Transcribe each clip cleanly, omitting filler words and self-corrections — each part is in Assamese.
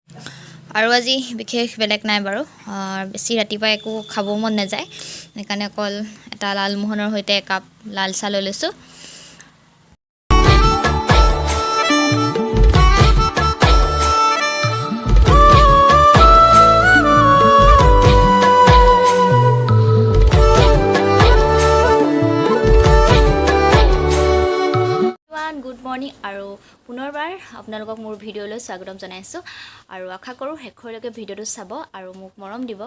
আৰু আজি বিশেষ বেলেগ নাই বাৰু বেছি ৰাতিপুৱা একো খাব মন নাযায় সেইকাৰণে অকল এটা লালমোহনৰ সৈতে একাপ লাল চাহ লৈ লৈছোঁ গুড মৰ্নিং আৰু পুনৰবাৰ আপোনালোকক মোৰ ভিডিঅ'লৈ স্বাগতম জনাইছোঁ আৰু আশা কৰোঁ শেষলৈকে ভিডিঅ'টো চাব আৰু মোক মৰম দিব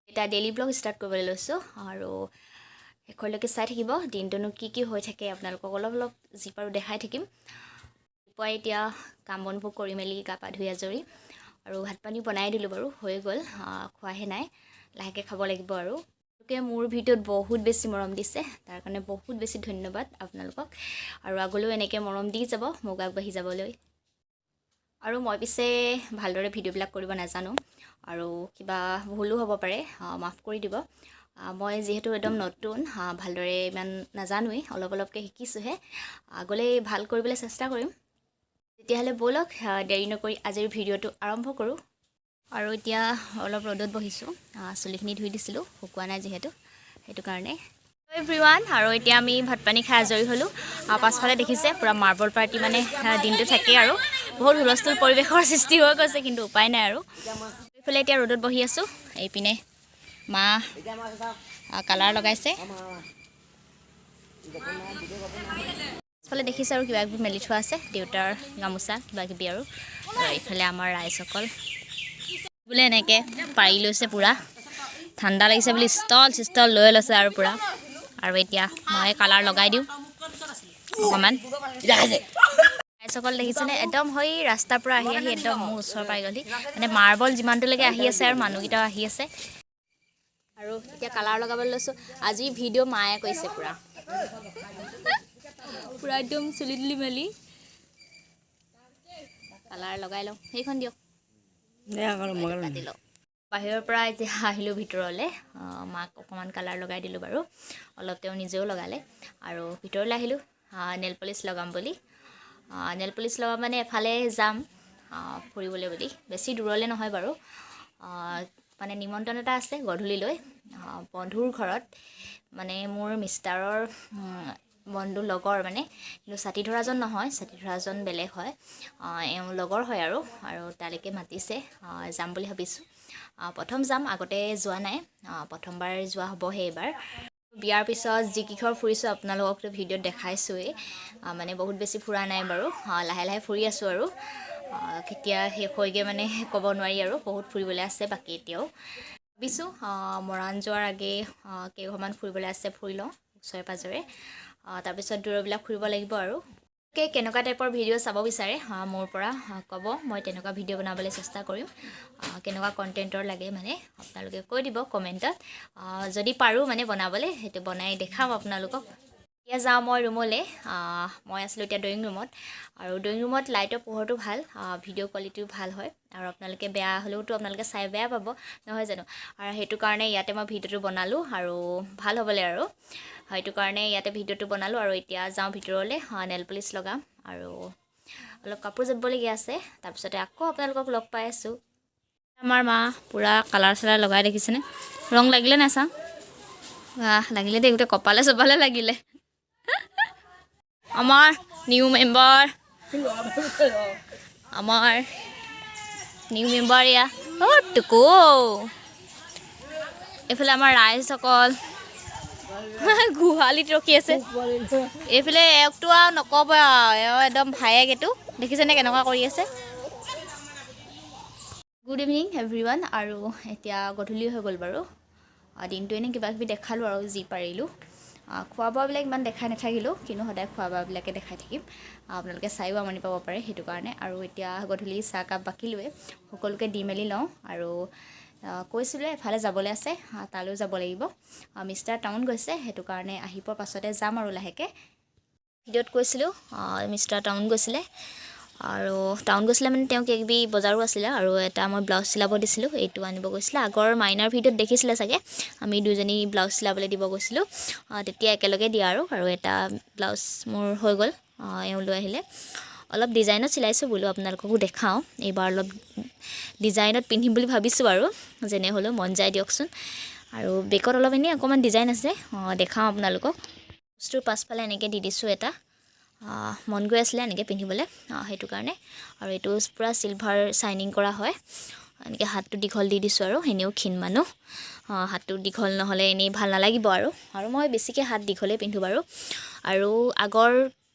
এটা ডেইলি ব্লগ ষ্টাৰ্ট কৰিবলৈ লৈছোঁ আৰু শেষলৈকে চাই থাকিব দিনটোনো কি হৈ থাকে আপোনালোকক অলপ যি পাৰোঁ দেখাই থাকিম পুৱাই এতিয়া কাম বনবোৰ কৰি মেলি গা পা ধুই আজৰি আৰু ভাত পানী বনাই দিলোঁ বাৰু হৈ গ'ল খোৱাহে নাই লাহেকৈ খাব লাগিব আৰু মোৰ ভিডিঅ'ত বহুত বেছি মৰম দিছে তাৰ কাৰণে বহুত বেছি ধন্যবাদ আপোনালোকক আৰু আগলৈও এনেকৈ মৰম দি যাব মোক আগবাঢ়ি যাবলৈ আৰু মই পিছে ভালদৰে ভিডিঅ'বিলাক কৰিব নাজানো আৰু কিবা ভুলো হ'ব পাৰে মাফ কৰি দিব মই যিহেতু একদম নতুন ভালদৰে ইমান নাজানোৱেই অলপকৈ শিকিছোঁহে আগলৈ ভাল কৰিবলৈ চেষ্টা কৰিম তেতিয়াহ'লে ব'লক দেৰি নকৰি আজিৰ ভিডিঅ'টো আৰম্ভ কৰোঁ আৰু এতিয়া অলপ ৰ'দত বহিছোঁ চুলিখিনি ধুই দিছিলোঁ শুকোৱা নাই যিহেতু সেইটো কাৰণে এভৰিৱান আৰু এতিয়া আমি ভাত পানী খাই আজৰি হ'লোঁ পাছফালে দেখিছে পূৰা মাৰ্বল পাৰ্টি মানে দিনটো থাকেই আৰু বহুত হুলস্থুল পৰিৱেশৰ সৃষ্টি হৈ গৈছে কিন্তু উপায় নাই আৰু এইফালে এতিয়া ৰ'দত বহি আছোঁ এইপিনে মা কালাৰ লগাইছে পাছফালে দেখিছে আৰু কিবা কিবি মেলি থোৱা আছে দেউতাৰ গামোচা কিবা কিবি আৰু এইফালে আমাৰ ৰাইজসকল বোলে এনেকৈ পাৰি লৈছে পূৰা ঠাণ্ডা লাগিছে বুলি ষ্টল লৈ লৈছে আৰু পূৰা আৰু এতিয়া মই কালাৰ লগাই দিওঁ অকণমান ৰাইজসকল দেখিছেনে একদম হৈ ৰাস্তাৰ পৰা আহি একদম মোৰ ওচৰ পাই গ'লহি মানে মাৰ্বল যিমানটোলৈকে আহি আছে আৰু মানুহকেইটাও আহি আছে আৰু এতিয়া কালাৰ লগাবলৈ লৈছোঁ আজি ভিডিঅ' মায়ে কৈছে পূৰা একদম চুলি তুলি মেলি কালাৰ লগাই লওঁ সেইখন দিয়ক কাটি লওঁ বাহিৰৰ পৰা এতিয়া আহিলোঁ ভিতৰলৈ মাক অকণমান কালাৰ লগাই দিলোঁ বাৰু অলপ তেওঁ নিজেও লগালে আৰু ভিতৰলৈ আহিলোঁ নেল পলিচ লগাম বুলি নেল পলিচ লগাম মানে এফালে যাম ফুৰিবলৈ বুলি বেছি দূৰলৈ নহয় বাৰু মানে নিমন্ত্ৰণ এটা আছে গধূলিলৈ বন্ধুৰ ঘৰত মানে মোৰ মিষ্টাৰৰ বন্ধু লগৰ মানে কিন্তু ছাতি ধৰাজন নহয় ছাতি ধৰাজন বেলেগ হয় এওঁ লগৰ হয় আৰু তালৈকে মাতিছে যাম বুলি ভাবিছোঁ প্ৰথম যাম আগতে যোৱা নাই প্ৰথমবাৰ যোৱা হ'বহে এইবাৰ বিয়াৰ পিছত যিকেইঘৰ ফুৰিছোঁ আপোনালোককতো ভিডিঅ'ত দেখাইছোঁৱেই মানে বহুত বেছি ফুৰা নাই বাৰু লাহে লাহে ফুৰি আছোঁ আৰু কেতিয়া শেষ হৈগৈ মানে ক'ব নোৱাৰি আৰু বহুত ফুৰিবলৈ আছে বাকী এতিয়াও ভাবিছোঁ মৰাণ যোৱাৰ আগে কেইঘৰমান ফুৰিবলৈ আছে ফুৰি লওঁ ওচৰে পাঁজৰে তাৰপিছত দূৰবিলাক ফুৰিব লাগিব আৰু কেনেকুৱা টাইপৰ ভিডিঅ' চাব বিচাৰে মোৰ পৰা ক'ব মই তেনেকুৱা ভিডিঅ' বনাবলৈ চেষ্টা কৰিম কেনেকুৱা কণ্টেণ্টৰ লাগে মানে আপোনালোকে কৈ দিব কমেণ্টত যদি পাৰোঁ মানে বনাবলৈ সেইটো বনাই দেখাম আপোনালোকক এতিয়া যাওঁ মই ৰুমলৈ মই আছিলোঁ এতিয়া ড্ৰয়িং ৰুমত আৰু ড্ৰয়িং ৰুমত লাইটৰ পোহৰটো ভাল ভিডিঅ' কোৱালিটিও ভাল হয় আৰু আপোনালোকে বেয়া হ'লেওতো আপোনালোকে চাই বেয়া পাব নহয় জানো আৰু সেইটো কাৰণে ইয়াতে মই ভিডিঅ'টো বনালোঁ আৰু ভাল হ'বলৈ আৰু সেইটো কাৰণে ইয়াতে ভিডিঅ'টো বনালোঁ আৰু এতিয়া যাওঁ ভিতৰলৈ নেল পলিচ লগাম আৰু অলপ কাপোৰ জাপিবলগীয়া আছে তাৰপিছতে আকৌ আপোনালোকক লগ পাই আছোঁ আমাৰ মা পূৰা কালাৰ চালাৰ লগাই দেখিছেনে ৰং লাগিলে নাই চাওঁ লাগিলে দেই গোটেই কপালে চপালে লাগিলে আমাৰ নিউ মেম্বাৰ এয়া টুকু এইফালে আমাৰ ৰাইজসকল গোহালিত ৰখি আছে এইফালে একটো আৰু নক'ব আৰু একদম ভায়েক এইটো দেখিছেনে কেনেকুৱা কৰি আছে গুড ইভিনিং এভৰিৱান আৰু এতিয়া গধূলি হৈ গ'ল বাৰু দিনটো এনেই কিবা কিবি দেখালোঁ আৰু যি পাৰিলোঁ খোৱা বোৱাবিলাক ইমান দেখাই নাথাকিলোঁ কিন্তু সদায় খোৱা বোৱাবিলাকে দেখাই থাকিম আপোনালোকে চাইও আমনি পাব পাৰে সেইটো কাৰণে আৰু এতিয়া গধূলি চাহকাপ বাকিলোৱে সকলোকে দি মেলি লওঁ আৰু কৈছিলোঁ এফালে যাবলৈ আছে তালৈও যাব লাগিব মিষ্টাৰ টাউন গৈছে সেইটো কাৰণে আহি পোৱাৰ পাছতে যাম আৰু লাহেকৈ ভিডিঅ'ত কৈছিলোঁ মিষ্টাৰ টাউন গৈছিলে আৰু টাউন গৈছিলে মানে তেওঁ কিবা কিবি বজাৰো আছিলে আৰু এটা মই ব্লাউজ চিলাব দিছিলোঁ এইটো আনিব গৈছিলে আগৰ মাইনাৰ ভিডিঅ'ত দেখিছিলে চাগে আমি দুজনী ব্লাউজ চিলাবলৈ দিব গৈছিলোঁ তেতিয়া একেলগে দিয়া আৰু এটা ব্লাউজ মোৰ হৈ গ'ল এওঁ লৈ আহিলে অলপ ডিজাইনত চিলাইছোঁ বোলো আপোনালোককো দেখাওঁ এইবাৰ অলপ ডিজাইনত পিন্ধিম বুলি ভাবিছোঁ আৰু যেনে হ'লেও মন যায় দিয়কচোন আৰু বেকত অলপ এনেই অকণমান ডিজাইন আছে দেখাওঁ আপোনালোকক বস্তুৰ পাছফালে এনেকৈ দি দিছোঁ এটা মন গৈ আছিলে এনেকৈ পিন্ধিবলৈ সেইটো কাৰণে আৰু এইটো পূৰা চিলভাৰ চাইনিং কৰা হয় এনেকৈ হাতটো দীঘল দি দিছোঁ আৰু এনেও ক্ষীণ মানুহ হাতটো দীঘল নহ'লে এনেই ভাল নালাগিব আৰু মই বেছিকৈ হাত দীঘলেই পিন্ধোঁ বাৰু আৰু আগৰ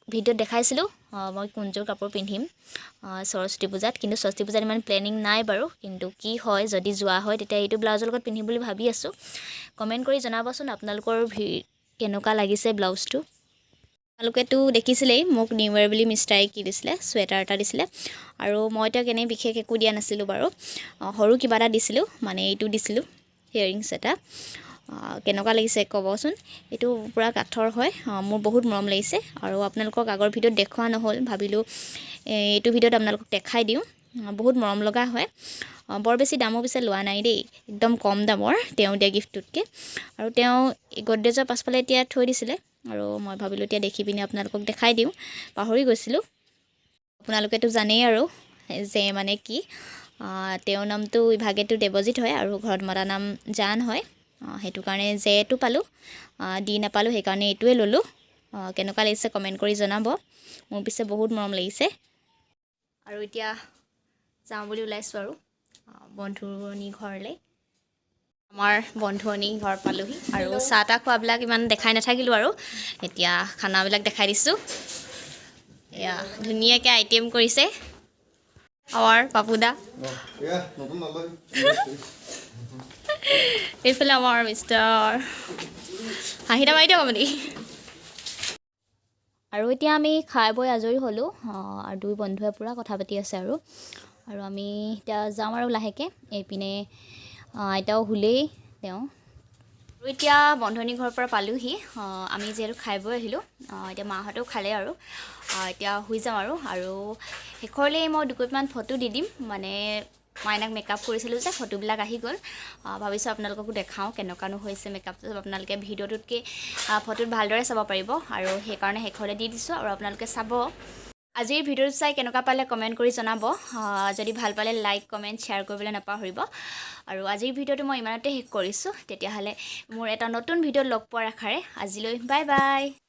ভিডিঅ'ত দেখাইছিলোঁ মই কোনযোৰ কাপোৰ পিন্ধিম সৰস্বতী পূজাত কিন্তু সৰস্বতী পূজাত ইমান প্লেনিং নাই বাৰু কিন্তু কি হয় যদি যোৱা হয় তেতিয়া এইটো ব্লাউজৰ লগত পিন্ধিম বুলি ভাবি আছোঁ কমেণ্ট কৰি জনাবচোন আপোনালোকৰ কেনেকুৱা লাগিছে ব্লাউজটো আপোনালোকেতো দেখিছিলেই মোক নিউ ইয়েৰ বুলি মিষ্টাৰে কি দিছিলে চুৱেটাৰ এটা দিছিলে আৰু মই তেওঁক এনেই বিশেষ একো দিয়া নাছিলোঁ বাৰু সৰু কিবা এটা দিছিলোঁ মানে এইটো দিছিলোঁ হিয়াৰিংছ এটা কেনেকুৱা লাগিছে ক'বচোন এইটো পূৰা কাঠৰ হয় মোৰ বহুত মৰম লাগিছে আৰু আপোনালোকক আগৰ ভিডিঅ'ত দেখুওৱা নহ'ল ভাবিলোঁ এইটো ভিডিঅ'ত আপোনালোকক দেখাই দিওঁ বহুত মৰম লগা হয় বৰ বেছি দামো পিছে লোৱা নাই দেই একদম কম দামৰ তেওঁ দিয়া গিফ্টটোতকৈ আৰু তেওঁ গডৰেজৰ পাছফালে এতিয়া থৈ দিছিলে আৰু মই ভাবিলোঁ এতিয়া দেখি পিনি আপোনালোকক দেখাই দিওঁ পাহৰি গৈছিলোঁ আপোনালোকেতো জানেই আৰু যে মানে কি তেওঁৰ নামটো ইভাগেটো দেৱজিত হয় আৰু ঘৰত মতা নাম জান হয় সেইটো কাৰণে জেটো পালোঁ দি নাপালোঁ সেইকাৰণে এইটোৱে ল'লোঁ কেনেকুৱা লাগিছে কমেণ্ট কৰি জনাব মোৰ পিছে বহুত মৰম লাগিছে আৰু এতিয়া যাওঁ বুলি ওলাইছোঁ আৰু বন্ধুনী ঘৰলৈ আমাৰ বন্ধুনী ঘৰ পালোহি আৰু চাহ তাহ খোৱাবিলাক ইমান দেখাই নাথাকিলোঁ আৰু এতিয়া খানাবিলাক দেখাই দিছোঁ এয়া ধুনীয়াকৈ আইটেম কৰিছে আমাৰ পাপুদা এইফালে আমাৰ মিষ্টাৰ হাঁহিটা মাৰি দিয়ক আপুনি আৰু এতিয়া আমি খাই বৈ আজৰি হ'লোঁ আৰু দুই বন্ধুৱে পূৰা কথা পাতি আছে আৰু আমি এতিয়া যাওঁ আৰু লাহেকৈ এইপিনে আইতাও শুলেই তেওঁ আৰু এতিয়া বন্ধুনী ঘৰৰ পৰা পালোঁহি আমি যিহেতু খাই বৈ আহিলোঁ এতিয়া মাহঁতেও খালে আৰু এতিয়া শুই যাওঁ আৰু শেষৰলৈ মই দুকপিমান ফটো দি দিম মানে মাইনাক মেকআপ কৰিছিলোঁ যে ফটোবিলাক আহি গ'ল ভাবিছোঁ আপোনালোককো দেখাওঁ কেনেকুৱানো হৈছে মেকআপটো আপোনালোকে ভিডিঅ'টোতকৈ ফটোত ভালদৰে চাব পাৰিব আৰু সেইকাৰণে শেষলৈ দি দিছোঁ আৰু আপোনালোকে চাব আজিৰ ভিডিঅ'টো চাই কেনেকুৱা পালে কমেণ্ট কৰি জনাব যদি ভাল পালে লাইক কমেণ্ট শ্বেয়াৰ কৰিবলৈ নাপাহৰিব আৰু আজিৰ ভিডিঅ'টো মই ইমানতে শেষ কৰিছোঁ তেতিয়াহ'লে মোৰ এটা নতুন ভিডিঅ'ত লগ পোৱাৰ আশাৰে আজিলৈ বাই বাই